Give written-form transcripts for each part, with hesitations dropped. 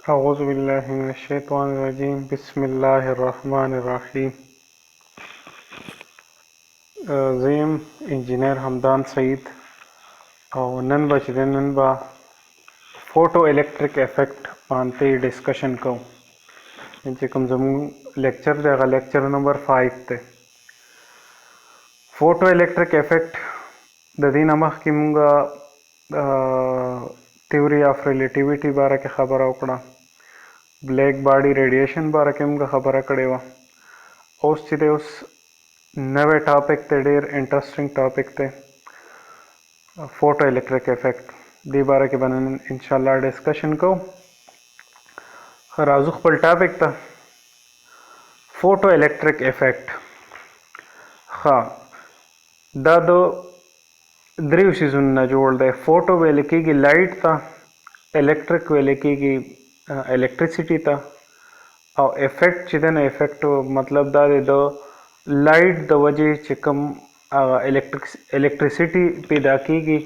अऊज़ुबिल्लाहिमिनश्शैतानिर्रजीम बिस्मिल्लाहिर्रहमानिर्रहीम। ज़ीम इंजीनियर हमदान सईद और नन बचदे नन बा फोटो इलेक्ट्रिक इफेक्ट पानते डिस्कशन को कम जमू लेक्चर देगा लेक्चर नंबर 5 ते फोटो इलेक्ट्रिक इफेक्ट ददी नमक की मुंगा थ्योरी ऑफ रिलेटिविटी बारे के खबर उकड़ा ब्लैक बॉडी रेडिएशन बारे के मुंगा खबर कड़े वा उस चिदे उस नवे टॉपिक ते डेर इंटरेस्टिंग टॉपिक ते फोटो इलेक्ट्रिक इफेक्ट दी बारे के बनन इंशाल्लाह डिस्कशन को राजुक पल टॉपिक था फोटो इलेक्ट्रिक इफेक्ट। हाँ दा दो द्रिव सीजन न जोड़ दे फोटो वेले की लाइट था इलेक्ट्रिक वेले की इलेक्ट्रिसिटी था और इफेक्ट चिदन इफेक्ट मतलब दा दे दो लाइट द वजह चिकम इलेक्ट्रिसिटी पैदा की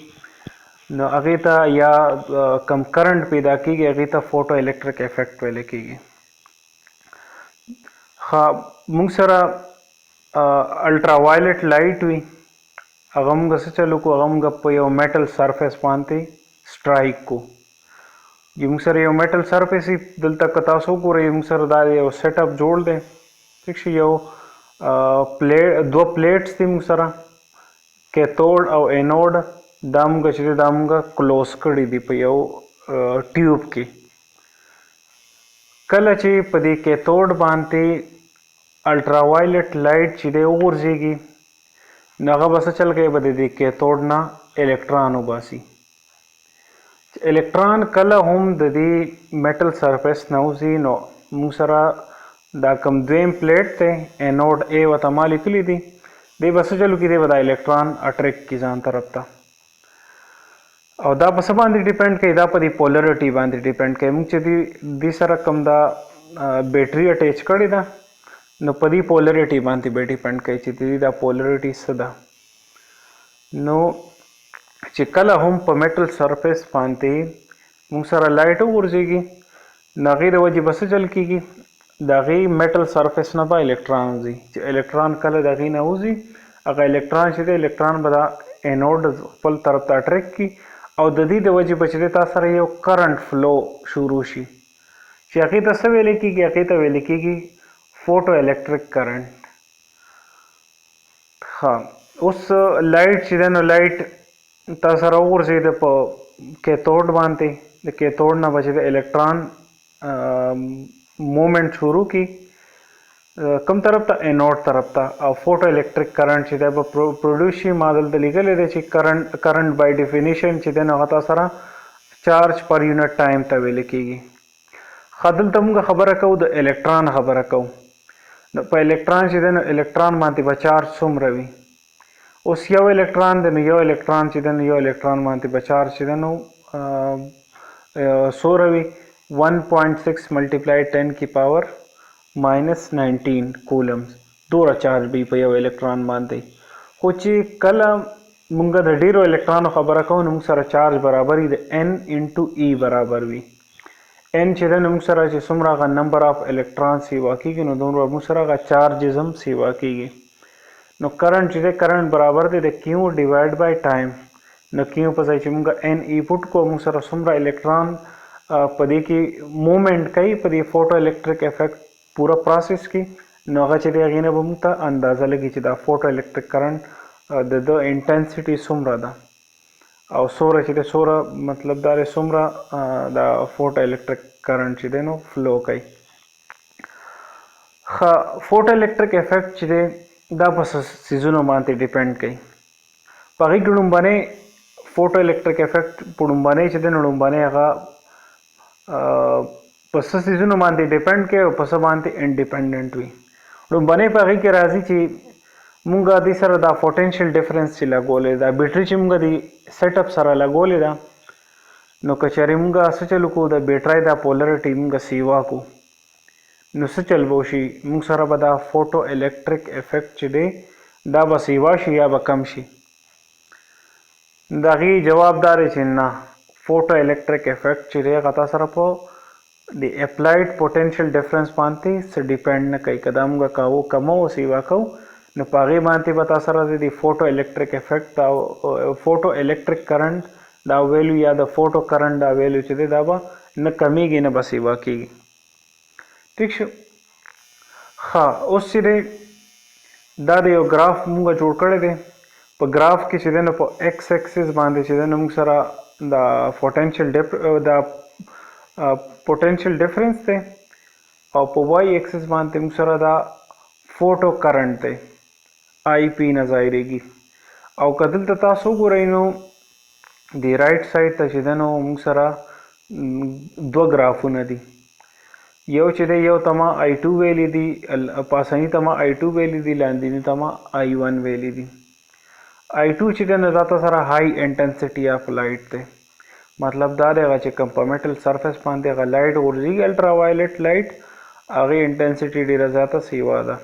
न अगीता या कम करंट पैदा की अगीता फोटो इलेक्ट्रिक इफेक्ट वेले की। हाँ मुंग सरा अल्ट्रा वायलेट लाइट हुई अगम से चलो को अगम गप यो मेटल सरफेस पानते स्ट्राइक को ये मुंग सर यो मेटल सरफेस ही दिल तक कतासो को रे मुंग सर दार यो सेटअप जोड़ दे ठीक है। यो दो प्लेट्स थी मुंग सरा कैथोड और एनोड दामुगा चिदे दामुगा क्लोज कड़ी दी पे यो ट्यूब की कल अच्छी पदी कैथोड बांधते अल्ट्रावायलेट लाइट चिदे और जेगी नगा बस चल गए बदे दी कैथोड ना इलेक्ट्रॉन उबासी इलेक्ट्रॉन कल हम ददी मेटल सरफेस नौजी नो मुसरा दा कम द्वेम प्लेट थे एनोड ए व तमाली कली दी दे बस चलू की दे बदा इलेक्ट्रॉन अट्रैक्ट की जान तरफ था और दा बस बांधी डिपेंड के दा पदी पोलरिटी बांधी डिपेंड के मुझे दी सरा कम दा बैटरी अटैच करी दा नो पदी पोलरिटी बांधी बे डिपेंड के चिदी दा पोलरिटी सदा नो चिकल हम प मेटल सरफेस पानते मुंग सरा लाइट उर्जेगी नागी दवजी बस चल की दागी मेटल सरफेस ना बा इलेक्ट्रॉन जी इलेक्ट्रॉन कल दागी ना उजी अगर इलेक्ट्रॉन चिदे इलेक्ट्रॉन बदा एनोड पल तरफ अट्रैक्ट की और ददी दवजी बचदे ता सर यो करंट फ्लो शुरू शी अकीता से वेले की अकीता वेले की फोटो इलेक्ट्रिक करंट। हाँ उस लाइट चिदन लाइट तासर और से कैथोड बांधते कैथोड ना बचे इलेक्ट्रॉन मूवमेंट शुरू की कम तरफ था एनोड तरफ था और फोटो इलेक्ट्रिक करंट चिदे प्रोड्यूस मादल लीगल करंट बाय डिफिनेशन चिदे नगता सरा चार्ज पर यूनिट टाइम तवेले की खदल तमुगा खबर कऊ द इलेक्ट्रॉन खबर कऊ प इलेक्ट्रॉन चिदे इलेक्ट्रॉन मानती बा चार्ज सुम रवि उस यो इलेक्ट्रॉन देन यो इलेक्ट्रॉन चिदन यो इलेक्ट्रॉन मानती बा चार्ज चिदन सो रवि 1.6 मल्टीप्लाई 10 की पावर -19 कूलम्स दूर चार्ज भी पे यो इलेक्ट्रॉन मानते कुछ कल मुंगा द डीरो इलेक्ट्रॉन खबर कौन मुंग सर चार्ज बराबर ही n इंटू ई बराबर भी n चिदन मुंग सर सुमरा का नंबर ऑफ इलेक्ट्रॉन सीवा की नो दोनों मुंग सर का चार्जिज्म सीवा की नो करंट चिदे करंट बराबर दे क्यू डिवाइड बाय टाइम न क्यों पसाई चिमुंगा एन इनपुट को मुसर सुमरा इलेक्ट्रॉन पदी की मूवमेंट कई पदी फोटो इलेक्ट्रिक इफेक्ट पूरा प्रोसेस की नगा चिदे अगीने बमुता अंदाजा लगी चिदा फोटो इलेक्ट्रिक करंट द इंटेंसिटी सुमरा दा और सोरा चिदे सोरा मतलब दारे सुमरा द फोटो इलेक्ट्रिक करंट चिदे नो फ्लो कई खा फोटो इलेक्ट्रिक इफेक्ट चिदे दा बस सीजनो मानते डिपेंड कई पगी गुड़ुम्बने फोटो इलेक्ट्रिक इफेक्ट पुड़ुम्बने चिदे नुड़ुम्बने अगा पस सीजनो मानते डिपेंड के पस मानते इंडिपेंडेंट हुई डुम्बने पगी के राजी ची मुंगा दी सर दा पोटेंशियल डिफरेंस ची लगोले दा बैटरी ची मुंगा दी सेटअप सर लगोले दा नो कचरी मुंगा सचलु को दा बैटरी दा पोलरिटी मुंगा सीवा को नो सचल बोशी मुंग सर बदा फोटो इलेक्ट्रिक इफेक्ट चिदे दा बसीवा शी या बकम शी दागी जवाबदारी चिन्ना फोटो इलेक्ट्रिक इफेक्ट चिरे कता सर पो د اپلایډ پوټنشل ډیفرنس باندې څه ډیپند نه کوي، که دا موږ کاوه کمو سیوا کوو نو په هغې باندې به تا سره د فوټو الکتریک افیکټ دا فوټو الکتریک کرنټ دا ویلو یا د فوټو کرنټ دا ویلو چې دی دا به نه کمیږي نه به سیوا کیږي. ٹھیک شو. ښه اوس چې دی دا د یو ګراف موږ جوړ کړی دی. په ګراف کې چې دی نو په ایکس ایکسس باندې چې دی نو موږ سره دا پوټنشل ډیفرنس دی او په وای ایکسس باندې موږ سره دا فوټو کرنټ دی آی پی نه ظاهریږي. او که دلته تاسو وګورئ نو د رایټ سایډ ته چې دی نو موږ سره دوه ګرافونه دي. یو چې دی یو ته ما آی ټو ویلی دي، پاسني ته ما آی ټو ویلی دي، لاندیني ته ما آی ون ویلی دي. آی ټو چې دی نو دا ته سره های انټنسټي آف لایټ دی. مطلب دا دی هغه چې کوم په میټل سرفیس باندې هغه لایټ غورځي الټرا وایلټ لایټ هغې انټنسټي ډېره زیاته سیوا ده.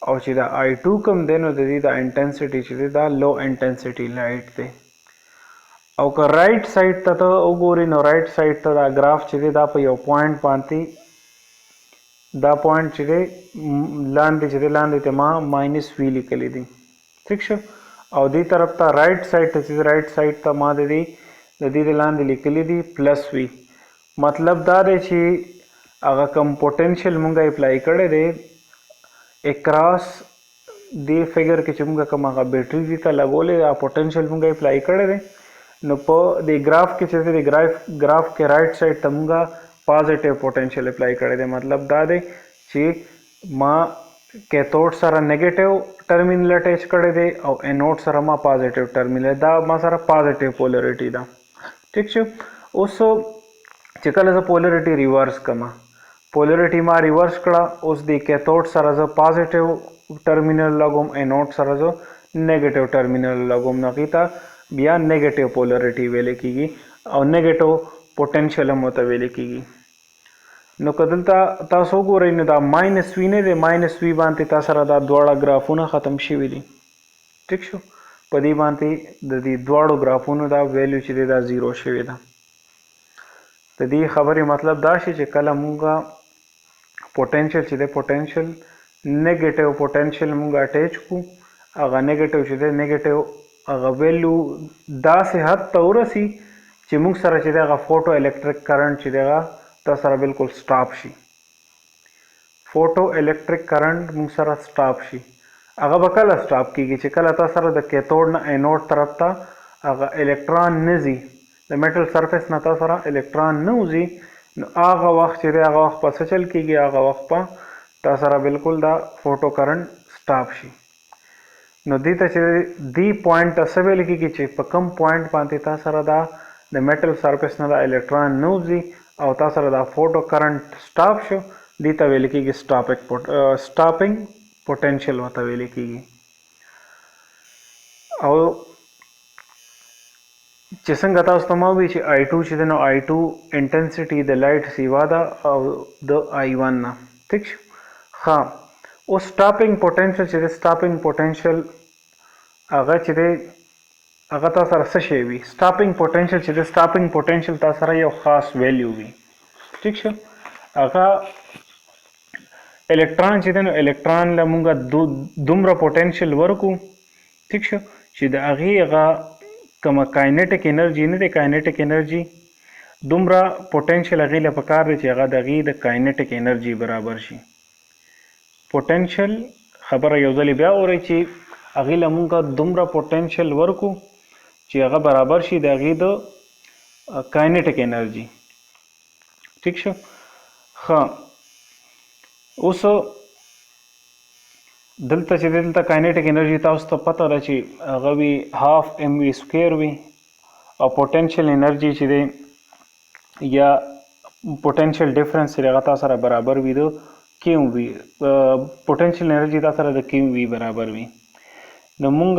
او چې دا آی ټو کوم دی نو د دې دا انټنسټي چې دی دا لو انټنسټي لایټ دی. او که رایټ سایډ ته ته وګورې نو رایټ سایډ ته دا ګراف چې دی دا په یو پوینټ باندې دا پوینټ چې دی لاندې چې دی لاندې ته ما ماینس وي لیکلی دي. ٹھیک شو. او دې طرف ته رایټ سایډ ته چې رایټ سایډ ته ما د دې لاندې لیکلی دي پلس وي. مطلب دا دی چې هغه کوم پوټنشل مونږ اپلای کړی دی اکراس دې فګر کې چې مونږ کوم هغه بیټري دي ته لګولې دا پوټنشل مونږ اپلای کړی دی نو په دې ګراف کې چې دی ګراف کې رایټ سایډ ته مونږ پازیټیو پوټنشل اپلای کړی دی. مطلب دا دی چې ما کیتھوډ سره نیگیټیو ټرمینل اٹیچ کړی دی او انوډ سره ما پازیټیو ټرمینل دا ما سره پازیټیو پولریټي ده. ٹھیک شو. اوس چې کله زه پولریټي ریورس کما پولریټي ما ریورس کړه اوس د کیتھوډ سره زه پازیټیو ټرمینل لګوم انوډ سره زه نیگیټیو ټرمینل لګوم نو هغې ته بیا نیگیټیو پولریټي ویلی کېږي او نیگیټیو پوټنشل هم ورته ویلی کېږي. نو که دلته تاسو وګورئ نو دا ماینس وي نه دی، ماینس وي باندې تا سره دا دواړه ګرافونه ختم شوي دي. ٹھیک شو. په دې باندې د دې دواړو ګرافونو دا ویلیو چې دی دا زیرو شوې ده. د دې خبرې مطلب دا شي چې کله مونږ پوټنشل چې دی پوټنشل نیگیټیو پوټنشل مونږ اټیچ کړو هغه نیگیټیو چې دی نیگیټیو هغه ویلیو داسې حد ته ورسي چې مونږ سره چې دی هغه فوټو الکتریک کرنټ چې دی هغه تا سره بالکل سټاپ شي. فوټو الکتریک کرنټ مونږ سره سټاپ شي. هغه به کله سټاپ کیږي چې کله تا سره د کیتھوډ نه انوډ طرف ته هغه الکترون نه ځي، د میټل سرفیس نه تا سره الکترون نه وځي نو هغه وخت چې دی هغه وخت په څه چل کیږي هغه وخت په تا سره بالکل دا فوټو کرنټ سټاپ شي. نو دې ته چې دې پوینټ ته څه ویل کیږي چې په کم پوینټ باندې تا سره دا د میټل سرفیس نه دا الکترون نه وځي او تا سره دا فوټو کرنټ سټاپ شو دې ته ویل کېږي سټاپینګ پوټنشل ورته ویل کېږي. او چې څنګه تاسو ته ما وویل چې آی ټو چې دی نو آی ټو انټنسټي د لایټ سیوا ده او د آی ون نه. ٹھیک شو. ښه اوس سټاپینګ پوټنشل چې دی سټاپینګ پوټنشل هغه چې دی هغه تا سره څه شی وي. سټاپینګ پوټنشل چې دی سټاپینګ پوټنشل تا سره یو خاص ویلیو وي. ٹھیک شو. هغه الکترون چې دی نو الکترون له مونږ دومره پوټنشل ورکو. ٹھیک شو چې د هغې هغه کومه کاینیټک انرژي نه دی، کاینیټک انرژي دومره پوټنشل هغې له پکار دی چې هغه د هغې د کاینیټک انرژي برابر شي. پوټنشل خبره یو ځلې بیا اورئ چې هغې له مونږ دومره پوټنشل ورکو چې هغه برابر شي د هغې د کاینیټک انرژي. ٹھیک شو. ښه اوس دلته چې دلته کاینیټک انرژي تاسو ته پته ده چې هغه وي هاف ایم وي سکویر وي او پوټنشل انرژي چې دی یا پوټنشل ډیفرنس چې هغه تا سره برابر وي د کیو وي. پوټنشل انرژي تا سره د کیو وي برابر وي. نو مونږ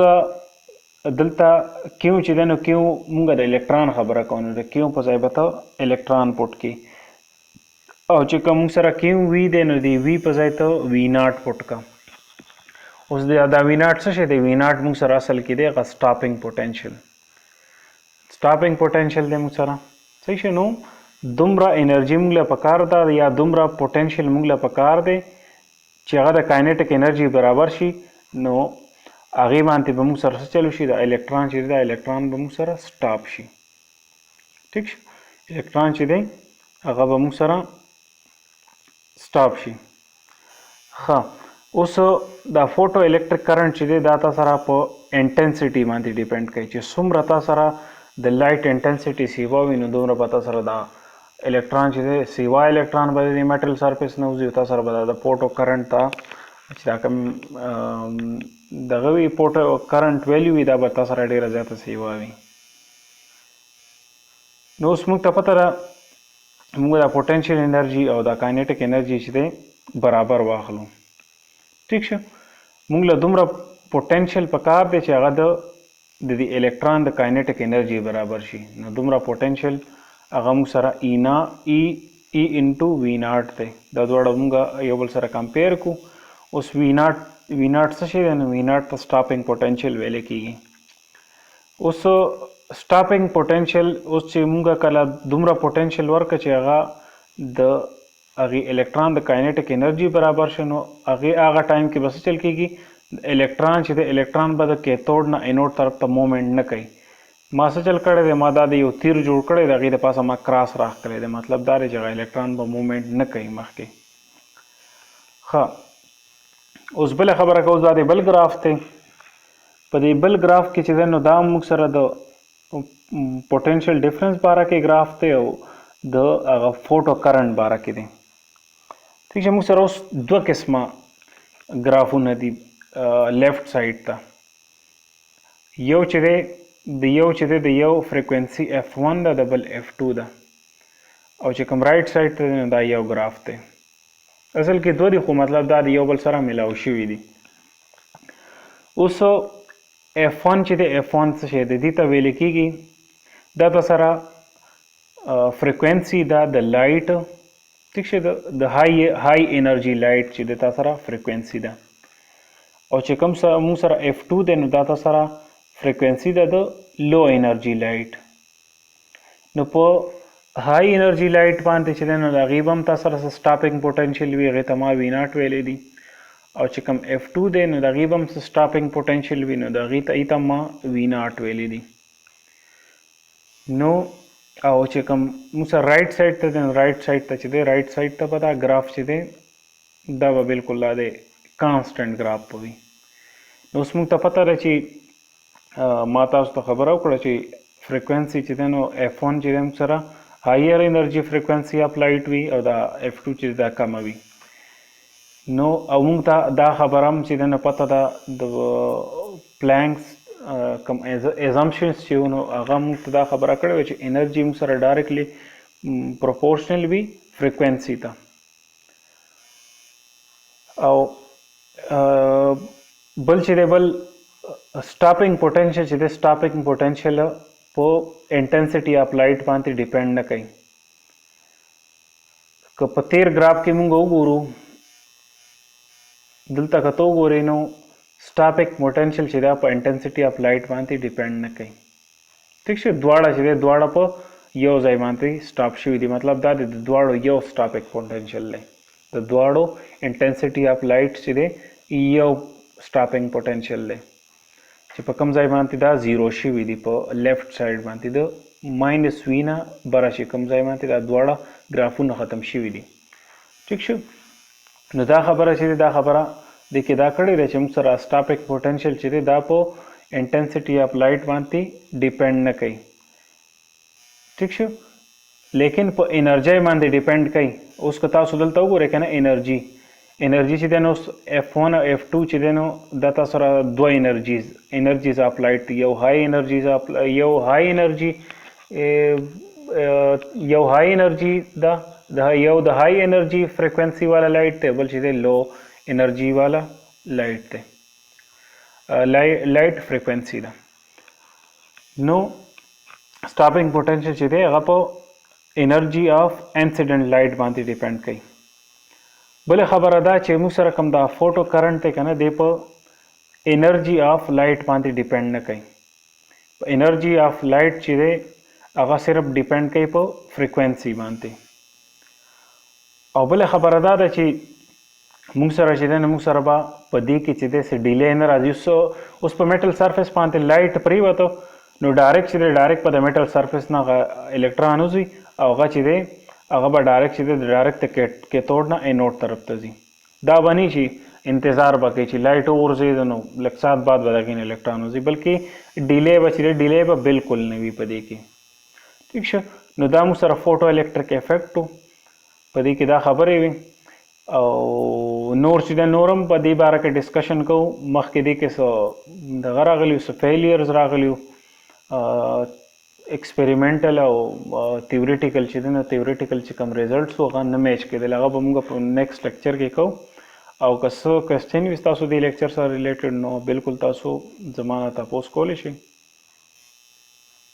دلته کیو چې دی نو کیو مونږ د الکترون خبره کوو نو د کیو په ځای به ته الکترون پټ کړي او چې کوم مونږ سره کیو وي دی نو د وي په ځای ته وي ناټ پټ کړه. اوس دا وی ناټ څه شی دی؟ وی ناټ موږ سره اصل کې دی هغه سټاپینګ پوټنشل دی موږ سره صحیح شو. نو دومره انرژي موږ له پکار ده یا دومره پوټنشل موږ له پکار دی چې هغه د کاینټیک انرژي برابر شي، نو هغې باندې به موږ سره څه چلو شي، د الکترون چې دی دا الکترون به موږ سره سټاپ شي. ټیک شو، الکترون چې دی هغه به موږ سره سټاپ شي. ښه، اوس دا فوټو الکتریک کرنټ چې دی دا تا سره په انټنسټي باندې ډیپینډ کوي، چې څومره تا سره د لایټ انټنسټي سیوا وي نو دومره به تا سره دا الکترون چې دی سیوا الکترون به د میټل سرفیس نه وځي او تا سره به د فوټو کرنټ ته چې دا کوم دغه وي فوټو کرنټ ویلیو وي دا به تا سره ډېره زیاته سیوا وي. نو اوس موږ ته پته ده موږ دا پوټنشل انرژي او دا کاینټیک انرژي چې دی برابر واخلو. ټیک شو، موږ له دومره پوټنشل پکار دی چې هغه د دې الکترون د کاینټیک انرژي برابر شي، نو دومره پوټنشل هغه موږ سره ای انټو وی ناټ دی. دا دواړه موږ یو بل سره کمپیر کو. اوس وی ناټ څه شی دی؟ نو وی ناټ ته سټاپینګ پوټنشل ویل کیږي. اوس سټاپینګ پوټنشل اوس چې موږ کله دومره پوټنشل ورکړه چې هغه د هغې الکترون د کاینټیک انرژي برابر شي، نو هغه ټایم کې به څه چل کېږي، الکترون چې دی الکترون به د کیتھوډ نه اینوډ طرف ته مومنټ نه کوي. ما څه چل کړی دی، ما دا د یو تیر جوړ کړی د هغې د پاسه ما کراس راښکلی دی، مطلب دا دی چې هغه الکترون به مومنټ نه کوي مخکې. ښه، اوس بله خبره کوو، دا د بل ګراف دی. په دې بل ګراف کې چې دی نو دا موږ سره د پوټنشل ډفرنس باره کې ګراف دی او د هغه فوټو کرنټ باره کې دی. ٹھیک છે، موږ سره اوس دوه قسمه ګرافونه دي لیفټ سایډ ته. یو چې دی د یو فریکوینسي F1 ده، د بل F2 ده، او چې کوم رایټ سایډ ته دی نو دا یو ګراف دی. اصل کې دوه دي خو مطلب دا د یو بل سره ملاو شوي دي. اوس F1 چې دی F1 څه شی دی؟ دې ته ویل کېږي دا تا سره فریکوینسي ده د لایټ. ٹھیک છે، د های انرژي لایټ چې د تا سره فریکوینسي ده، او چې کوم موږ سره F2 دی نو دا تا سره فریکوینسي ده د لو انرژي لایټ. نو په های انرژي لایټ باندې چې دی نو د هغې به هم تا سره سټاپینګ پوټنشل وي، هغې ته ما وی ناټ ویلی دي، او چې کوم F2 دی نو د هغې به هم سټاپینګ پوټنشل وي، نو د هغې ته ما وی ناټ ویلی دي. نو او چې کوم موږ سره رایټ سایډ ته دی نو رایټ سایډ ته چې دی رایټ سایډ ته به دا ګراف چې دی دا به بالکل دا دی کانسټنټ ګراف به وي. نو اوس موږ ته پته ده چې ما تاسو ته خبره وکړه چې فریکوینسي چې دی نو F1 چې دی موږ سره هایر انرژي فریکوینسي اف لایټ وي او دا F2 چې دا کمه وي. نو او موږ ته دا خبره هم چې دی نو پته ده د پلانکس کوم ایزامپشنز چې نو هغه موږ ته دا خبره کړې وه چې انرژي موږ سره ډایرکټلی پروپورشنل وي فریکوینسي ته. او بل چې دی بل سټاپینګ پوټنشل چې دی سټاپینګ پوټنشل په انټنسټي اف لایټ باندې ډیپینډ نه کوي. که په تیر ګراف کې موږ وګورو دلته که ته وګورې نو سټاپینګ پوټنشل چې دی په انټنسټي اف لایټ باندې ډیپینډ نه کوي. ٹھیک છે، دواړه چې دی دواړه په یو ځای باندې سټاپ شوي دي، مطلب دا د دواړو یو سټاپینګ پوټنشل دی، د دواړو انټنسټي اف لایټ چې دی یو سټاپینګ پوټنشل دی چې په کوم ځای باندې دا زیرو شوي دي، په لیفټ سایډ باندې د ماینس وي نه بره شي کوم ځای باندې دا دواړه ګرافونه ختم شوي دي. ٹھیک شو، نو دا خبره چې دی دا خبره د کې دا کړې ده چې موږ سره سټاپینګ پوټنشل چې دی دا په انټنسټي اف لایټ باندې ډیپینډ نه کوي. ٹھیک شو، لیکن په انرژي باندې ډیپینډ کوي. اوس که تاسو دلته وګورئ که نه انرژي چې دی نو F1 او F2 چې دی نو دا تاسو سره دوه انرژیز اف لایټ دي، یو های انرژي ده، یو د های انرژي فریکوینسي والا لایټ دی، بل چې دی لو انرژي والا لایټ دی، لایټ فریکوینسي ده. نو سټاپینګ پوټنشل چې دی هغه په انرژي اف انسیډنټ لایټ باندې ډیپینډ کوي. بله خبره دا چې موږ سره کوم دا فوټو کرنټ دی که نه دی په انرژي اف لایټ باندې ډیپینډ نه کوي. په انرژي اف لایټ چې دی هغه صرف ډیپند کوي په فریکوینسي باندې. او بل خبره دا ده چې موږ سره چې دی موږ سره به په دې کې چې دی څه ډیلی نه راځي. اوس په میټل سرفیس باندې لایټ پریوته نو ډایرکټ چې دی ډایرکټ په د میټل سرفیس نه الکترون وځي او هغه چې دی هغه به ډایرکټ چې دی ډایرکټ د کیتود نه اینوډ طرف ته ځي. دا به نه شي انتظار به کوي چې لایټ وغورځېده نو لږ ساعت بعد به دغې نه الکترون وځي، بلکې ډیلی به چې دی ډیلی به بالکل نه وي په دې کې. ٹھیک شه. نو دا موږ سره فوټو الکتریک افیکټ و، په دې کې دا خبرې وي. او نور چې د نورم په دې باره کې ډسکشن کوو. مخکې دې کې څه دغه راغلي څه فیلیرز راغلي ایکسپریمنټل او تیوریټیکل چې دی نو تیوریټیکل چې کوم ریزلټس و هغه نه میچ کېدل، هغه به موږ په نیکسټ لیکچر کې کوو. او که څه کوېسچن وي ستاسو دې لیکچر سره ریلیټډ نو بالکل تاسو زما نه تپوس کولی شئ.